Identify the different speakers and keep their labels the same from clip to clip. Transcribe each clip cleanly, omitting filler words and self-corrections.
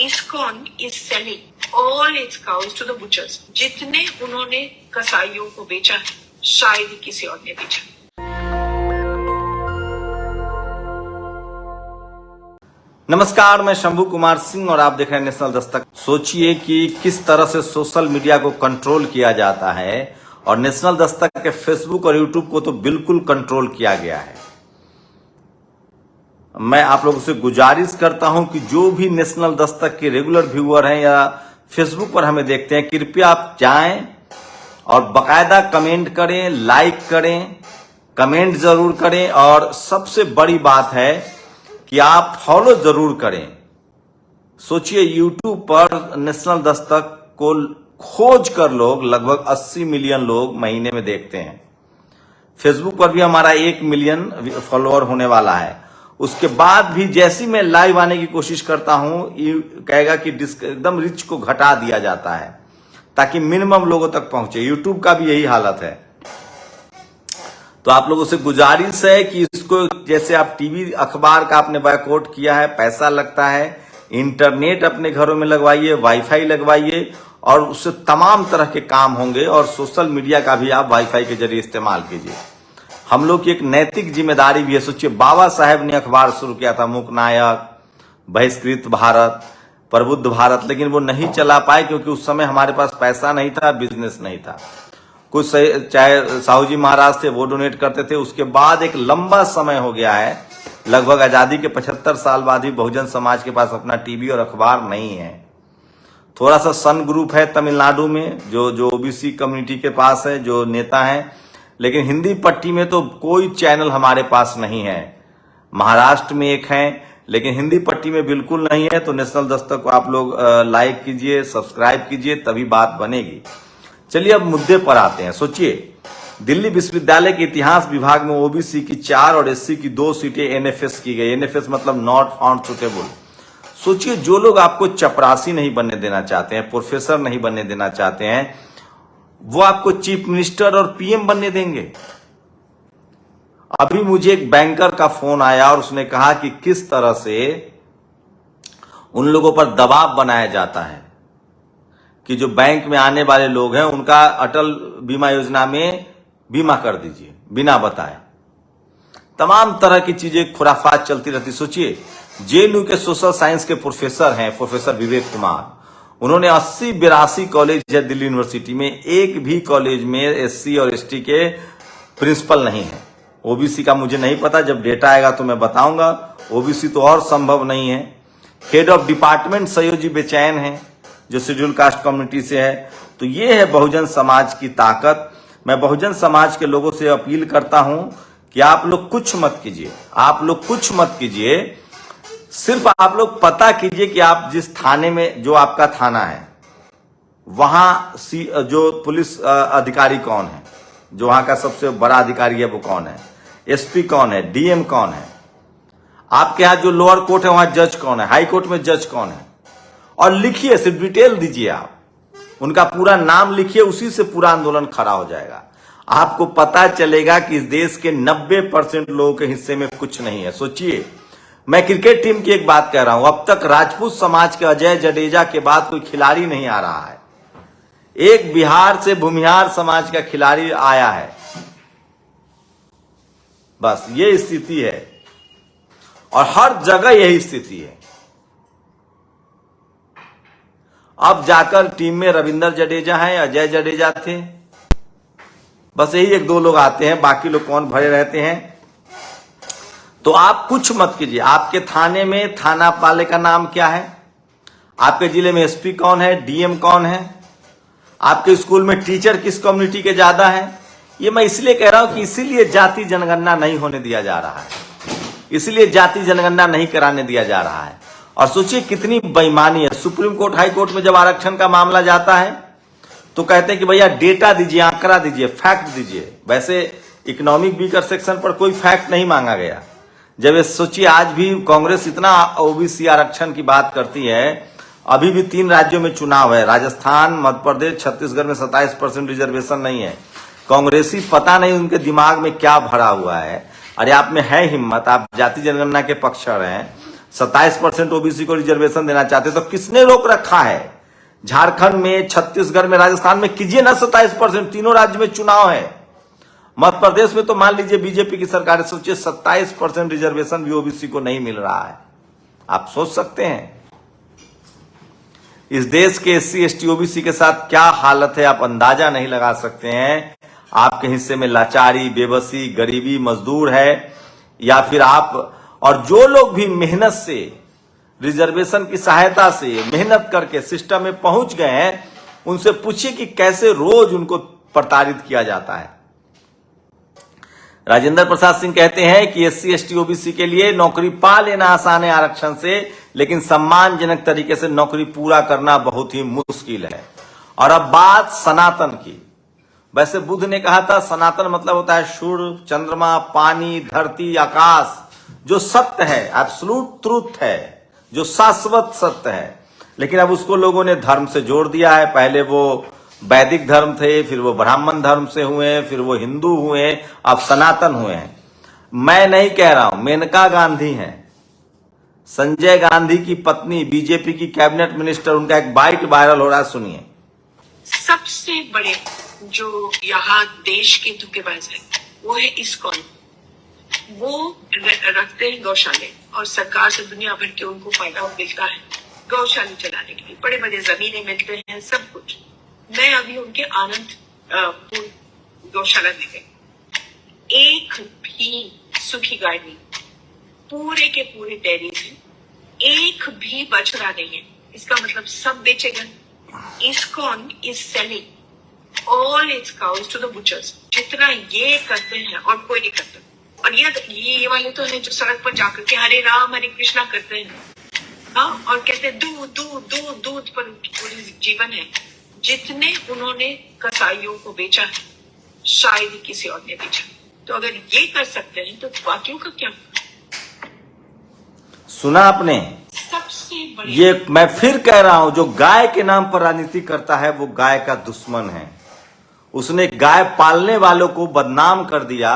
Speaker 1: ISKCON is selling all its cows to the butchers. जितने उन्होंने कसाईयों को बेचा शायद ही किसी और ने बेचा।
Speaker 2: नमस्कार, मैं शंभू कुमार सिंह और आप देख रहे हैं नेशनल दस्तक। सोचिए कि किस तरह से सोशल मीडिया को कंट्रोल किया जाता है और नेशनल दस्तक के फेसबुक और यूट्यूब को तो बिल्कुल कंट्रोल किया गया है। मैं आप लोगों से गुजारिश करता हूं कि जो भी नेशनल दस्तक के रेगुलर व्यूअर हैं या फेसबुक पर हमें देखते हैं, कृपया आप जाएं और बकायदा कमेंट करें, लाइक करें, कमेंट जरूर करें और सबसे बड़ी बात है कि आप फॉलो जरूर करें। सोचिए यूट्यूब पर नेशनल दस्तक को खोज कर लोग लगभग 80 मिलियन लोग महीने में देखते हैं। फेसबुक पर भी हमारा 1 मिलियन फॉलोअर होने वाला है। उसके बाद भी जैसी मैं लाइव आने की कोशिश करता हूं, ये कहेगा कि एकदम रिच को घटा दिया जाता है ताकि मिनिमम लोगों तक पहुंचे। यूट्यूब का भी यही हालत है। तो आप लोगों से गुजारिश है कि इसको, जैसे आप टीवी अखबार का आपने बायकॉट किया है, पैसा लगता है, इंटरनेट अपने घरों में लगवाइए, वाईफाई लगवाइए और उससे तमाम तरह के काम होंगे। और सोशल मीडिया का भी आप वाईफाई के जरिए इस्तेमाल कीजिए। हम लोग की एक नैतिक जिम्मेदारी भी है। सोचिए, बाबा साहेब ने अखबार शुरू किया था, मूकनायक, बहिष्कृत भारत, प्रबुद्ध भारत, लेकिन वो नहीं चला पाए क्योंकि उस समय हमारे पास पैसा नहीं था, बिजनेस नहीं था। कुछ चाहे साहू जी महाराज थे, वो डोनेट करते थे। उसके बाद एक लंबा समय हो गया है, लगभग आजादी के 75 साल बाद भी बहुजन समाज के पास अपना टीवी और अखबार नहीं है। थोड़ा सा सन ग्रुप है तमिलनाडु में जो ओबीसी कम्युनिटी के पास है, जो नेता हैं, लेकिन हिंदी पट्टी में तो कोई चैनल हमारे पास नहीं है। महाराष्ट्र में एक है, लेकिन हिंदी पट्टी में बिल्कुल नहीं है। तो नेशनल दस्तक को आप लोग लाइक कीजिए, सब्सक्राइब कीजिए, तभी बात बनेगी। चलिए अब मुद्दे पर आते हैं। सोचिए, दिल्ली विश्वविद्यालय के इतिहास विभाग में ओबीसी की 4 और एससी की 2 सीटें एनएफएस की गई। एनएफएस मतलब नॉट फाउंड सुटेबल। सोचिए, जो लोग आपको चपरासी नहीं बनने देना चाहते हैं, प्रोफेसर नहीं बनने देना चाहते हैं, वो आपको चीफ मिनिस्टर और पीएम बनने देंगे। अभी मुझे एक बैंकर का फोन आया और उसने कहा कि किस तरह से उन लोगों पर दबाव बनाया जाता है कि जो बैंक में आने वाले लोग हैं उनका अटल बीमा योजना में बीमा कर दीजिए बिना बताए। तमाम तरह की चीजें, खुराफात चलती रहती। सोचिए, जेएनयू के सोशल साइंस के प्रोफेसर हैं, प्रोफेसर विवेक कुमार, उन्होंने 80-82 कॉलेज है दिल्ली यूनिवर्सिटी में, एक भी कॉलेज में एससी और एसटी के प्रिंसिपल नहीं है। ओबीसी का मुझे नहीं पता, जब डेटा आएगा तो मैं बताऊंगा। ओबीसी तो और संभव नहीं है। हेड ऑफ डिपार्टमेंट सयोजी बेचैन है, जो शेड्यूल कास्ट कम्युनिटी से है। तो ये है बहुजन समाज की ताकत। मैं बहुजन समाज के लोगों से अपील करता हूं कि आप लोग कुछ मत कीजिए, आप लोग कुछ मत कीजिए। सिर्फ आप लोग पता कीजिए कि आप जिस थाने में, जो आपका थाना है, वहां जो पुलिस अधिकारी कौन है, जो वहां का सबसे बड़ा अधिकारी है वो कौन है, एसपी कौन है, डीएम कौन है, आपके यहां जो लोअर कोर्ट है वहां जज कौन है, हाई कोर्ट में जज कौन है, और लिखिए, सिर्फ डिटेल दीजिए। आप उनका पूरा नाम लिखिए, उसी से पूरा आंदोलन खड़ा हो जाएगा। आपको पता चलेगा कि इस देश के 90% लोगों के हिस्से में कुछ नहीं है। सोचिए, मैं क्रिकेट टीम की एक बात कह रहा हूं, अब तक राजपूत समाज के अजय जडेजा के बाद कोई खिलाड़ी नहीं आ रहा है। एक बिहार से भूमिहार समाज का खिलाड़ी आया है। बस ये स्थिति है और हर जगह यही स्थिति है। अब जाकर टीम में रविंद्र जडेजा है, अजय जडेजा थे, बस यही 1-2 लोग आते हैं, बाकी लोग कौन भरे रहते हैं। तो आप कुछ मत कीजिए। आपके थाने में थाना पाले का नाम क्या है, आपके जिले में एसपी कौन है, डीएम कौन है, आपके स्कूल में टीचर किस कम्युनिटी के ज्यादा है। ये मैं इसलिए कह रहा हूं कि इसीलिए जाति जनगणना नहीं होने दिया जा रहा है, इसलिए जाति जनगणना नहीं कराने दिया जा रहा है। और सोचिए कितनी बेईमानी है। सुप्रीम कोर्ट, हाई कोर्ट में जब आरक्षण का मामला जाता है तो कहते हैं कि भैया डेटा दीजिए, आंकड़ा दीजिए, फैक्ट दीजिए। वैसे इकोनॉमिक वीकर सेक्शन पर कोई फैक्ट नहीं मांगा गया। जब ये सोचिए, आज भी कांग्रेस इतना ओबीसी आरक्षण की बात करती है, अभी भी 3 राज्यों में चुनाव है, राजस्थान, मध्य प्रदेश, छत्तीसगढ़ में 27% रिजर्वेशन नहीं है। कांग्रेसी पता नहीं उनके दिमाग में क्या भरा हुआ है। अरे आप में है हिम्मत, आप जाति जनगणना के पक्षधर हैं, 27% ओबीसी को रिजर्वेशन देना चाहते, तो किसने रोक रखा है? झारखंड में, छत्तीसगढ़ में, राजस्थान में कीजिए ना 27%, तीनों राज्य में चुनाव है। मध्य प्रदेश में तो मान लीजिए बीजेपी की सरकार है, सोचिए 27% रिजर्वेशन भी ओबीसी को नहीं मिल रहा है। आप सोच सकते हैं इस देश के एससी एसटी ओबीसी के साथ क्या हालत है, आप अंदाजा नहीं लगा सकते हैं। आपके हिस्से में लाचारी, बेबसी, गरीबी, मजदूर है, या फिर आप और जो लोग भी मेहनत से, रिजर्वेशन की सहायता से मेहनत करके सिस्टम में पहुंच गए हैं, उनसे पूछिए कि कैसे रोज उनको प्रताड़ित किया जाता है। राजेंद्र प्रसाद सिंह कहते हैं कि एससी एसटी ओबीसी के लिए नौकरी पा लेना आसान है आरक्षण से, लेकिन सम्मानजनक तरीके से नौकरी पूरा करना बहुत ही मुश्किल है। और अब बात सनातन की। वैसे बुद्ध ने कहा था सनातन मतलब होता है सूर्य, चंद्रमा, पानी, धरती, आकाश, जो सत्य है, एब्सोल्यूट ट्रूथ है, जो शाश्वत सत्य है। लेकिन अब उसको लोगों ने धर्म से जोड़ दिया है। पहले वो वैदिक धर्म थे, फिर वो ब्राह्मण धर्म से हुए, फिर वो हिंदू हुए, अब सनातन हुए हैं। मैं नहीं कह रहा हूं, मेनका गांधी हैं, संजय गांधी की पत्नी, बीजेपी की कैबिनेट मिनिस्टर, उनका एक बाइट वायरल हो रहा है, सुनिए।
Speaker 1: सबसे बड़े जो यहाँ देश के धोखेबाज है वो है इस्कॉन। वो रखते हैं गौशाले और सरकार से दुनिया भर के उनको फायदा मिलता है गौशाले चलाने के लिए, बड़े बड़े जमीनें मिलते हैं, सब कुछ। मैं अभी उनके आनंद गौशाला में गई, एक भी सूखी गाय नहीं, पूरे के पूरे डेयरी है, एक भी बछड़ा नहीं है। इसका मतलब सब बेचे गए। ISKCON is selling all its cows to the butchers। जितना ये करते हैं और कोई नहीं करता। और ये वाले तो हैं जो सड़क पर जाकर के हरे राम हरे कृष्णा करते हैं, हाँ, और कहते हैं दूध दूध दूध दूध पर पूरी जीवन है। जितने उन्होंने कसाईयों को बेचा है, शायद ही किसी और ने बेचा। तो अगर ये कर सकते हैं तो बाकियों का क्या?
Speaker 2: सुना आपने?
Speaker 1: सबसे बड़ी
Speaker 2: ये मैं फिर कह रहा हूं, जो गाय के नाम पर राजनीति करता है वो गाय का दुश्मन है। उसने गाय पालने वालों को बदनाम कर दिया,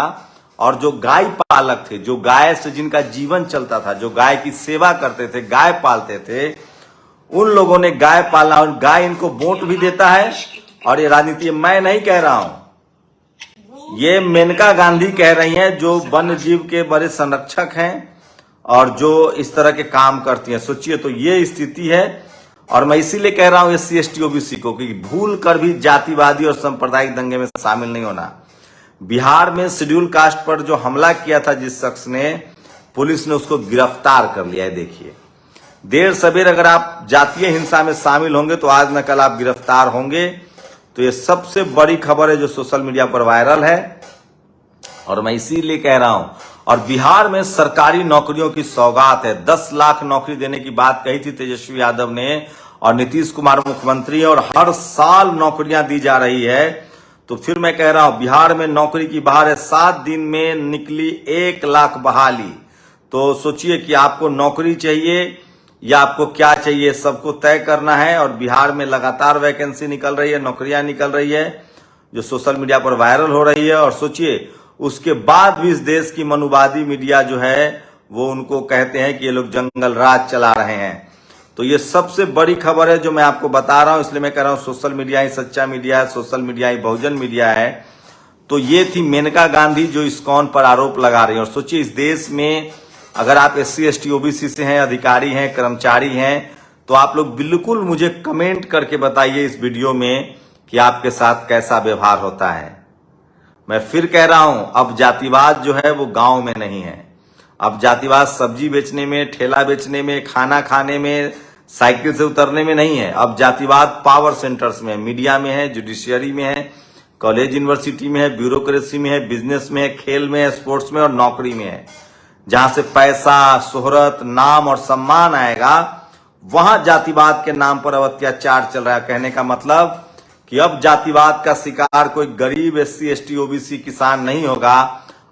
Speaker 2: और जो गाय पालक थे, जो गाय से जिनका जीवन चलता था, जो गाय की सेवा करते थे, गाय पालते थे, उन लोगों ने गाय पाला, और गाय इनको वोट भी देता है। और ये राजनीति मैं नहीं कह रहा हूं, ये मेनका गांधी कह रही हैं, जो वन्य जीव के बड़े संरक्षक हैं और जो इस तरह के काम करती हैं। सोचिए, तो ये स्थिति है। और मैं इसीलिए कह रहा हूं एससी एसटी ओबीसी को कि भूल कर भी जातिवादी और सांप्रदायिक दंगे में शामिल नहीं होना। बिहार में शेड्यूल कास्ट पर जो हमला किया था जिस शख्स ने, पुलिस ने उसको गिरफ्तार कर लिया है। देखिए, देर सवेर अगर आप जातीय हिंसा में शामिल होंगे तो आज न कल आप गिरफ्तार होंगे। तो ये सबसे बड़ी खबर है जो सोशल मीडिया पर वायरल है, और मैं इसीलिए कह रहा हूं। और बिहार में सरकारी नौकरियों की सौगात है। 10 लाख नौकरी देने की बात कही थी तेजस्वी यादव ने, और नीतीश कुमार मुख्यमंत्री है, और हर साल नौकरियां दी जा रही है। तो फिर मैं कह रहा हूं, बिहार में नौकरी की बहार है। 7 दिन में निकली 1 लाख बहाली। तो सोचिए कि आपको नौकरी चाहिए या आपको क्या चाहिए, सबको तय करना है। और बिहार में लगातार वैकेंसी निकल रही है, नौकरियां निकल रही है, जो सोशल मीडिया पर वायरल हो रही है। और सोचिए, उसके बाद भी इस देश की मनुवादी मीडिया जो है वो उनको कहते हैं कि ये लोग जंगल राज चला रहे हैं। तो ये सबसे बड़ी खबर है जो मैं आपको बता रहा हूं, इसलिए मैं कह रहा हूं सोशल मीडिया ही सच्चा मीडिया है, सोशल मीडिया ही बहुजन मीडिया है। तो ये थी मेनका गांधी जो ISKCON पर आरोप लगा रही है। और सोचिए, इस देश में अगर आप एससी एसटी ओबीसी से हैं, अधिकारी हैं, कर्मचारी हैं, तो आप लोग बिल्कुल मुझे कमेंट करके बताइए इस वीडियो में कि आपके साथ कैसा व्यवहार होता है। मैं फिर कह रहा हूं, अब जातिवाद जो है वो गांव में नहीं है। अब जातिवाद सब्जी बेचने में, ठेला बेचने में, खाना खाने में, साइकिल से उतरने में नहीं है। अब जातिवाद पावर सेंटर्स में, मीडिया में है, जुडिशियरी में है, कॉलेज यूनिवर्सिटी में है, ब्यूरोक्रेसी में है, बिजनेस में है, खेल में है, स्पोर्ट्स में और नौकरी में है। जहां से पैसा, शोहरत, नाम और सम्मान आएगा, वहां जातिवाद के नाम पर अब अत्याचार चल रहा है। कहने का मतलब कि अब जातिवाद का शिकार कोई गरीब एससी एसटी ओबीसी किसान नहीं होगा।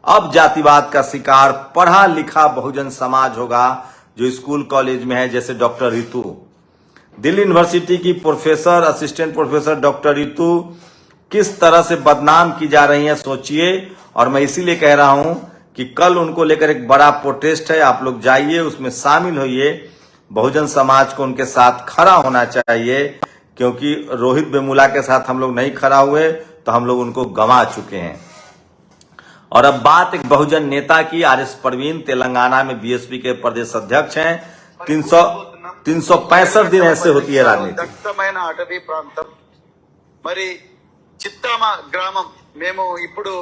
Speaker 2: अब जातिवाद का शिकार पढ़ा लिखा बहुजन समाज होगा, जो स्कूल कॉलेज में है, जैसे डॉक्टर रितु, दिल्ली यूनिवर्सिटी की professor, assistant professor doctor Ritu किस तरह से बदनाम की जा रही है, सोचिए। और मैं इसीलिए कह रहा हूं कि कल उनको लेकर एक बड़ा प्रोटेस्ट है। आप लोग जाइए, उसमें शामिल होइए। बहुजन समाज को उनके साथ खड़ा होना चाहिए, क्योंकि रोहित वेमुला के साथ हम लोग नहीं खड़ा हुए तो हम लोग उनको गंवा चुके हैं। और अब बात एक बहुजन नेता की, आर.एस. परवीन तेलंगाना में बीएसपी के प्रदेश अध्यक्ष हैं। 365 दिन ऐसे होती है राजनीति।
Speaker 3: దట్టమైన అటవీ ప్రాంతం మరి చిత్తామ గ్రామం మేము ఇప్పుడు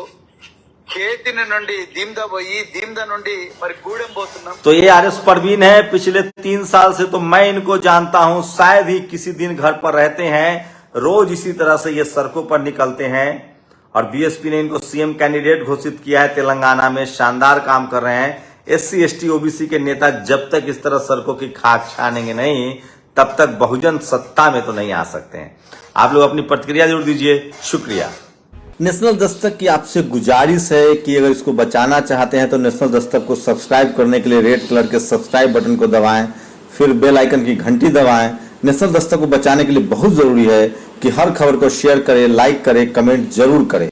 Speaker 3: కేతిని నుండి దీమ్దా పోయి దీమ్దా నుండి మరి గూడెం పోతున్నాం।
Speaker 2: तो ये आर.एस. परवीन है। पिछले 3 साल से तो मैं इनको जानता हूं, शायद ही किसी दिन घर पर रहते हैं। रोज इसी तरह से ये सड़कों पर निकलते हैं और बीएसपी ने इनको सीएम कैंडिडेट घोषित किया है। तेलंगाना में शानदार काम कर रहे हैं। एससी एसटी ओबीसी के नेता जब तक इस तरह सड़कों की खाक छानेंगे नहीं, तब तक बहुजन सत्ता में तो नहीं आ सकते हैं। आप लोग अपनी प्रतिक्रिया जरूर दीजिए। शुक्रिया। नेशनल दस्तक की आपसे गुजारिश है कि अगर इसको बचाना चाहते हैं तो नेशनल दस्तक को सब्सक्राइब करने के लिए रेड कलर के सब्सक्राइब बटन को दबाएं, फिर बेल आइकन की घंटी दबाएं। नेशनल दस्तक को बचाने के लिए बहुत जरूरी है कि हर खबर को शेयर करें, लाइक करें, कमेंट जरूर करें।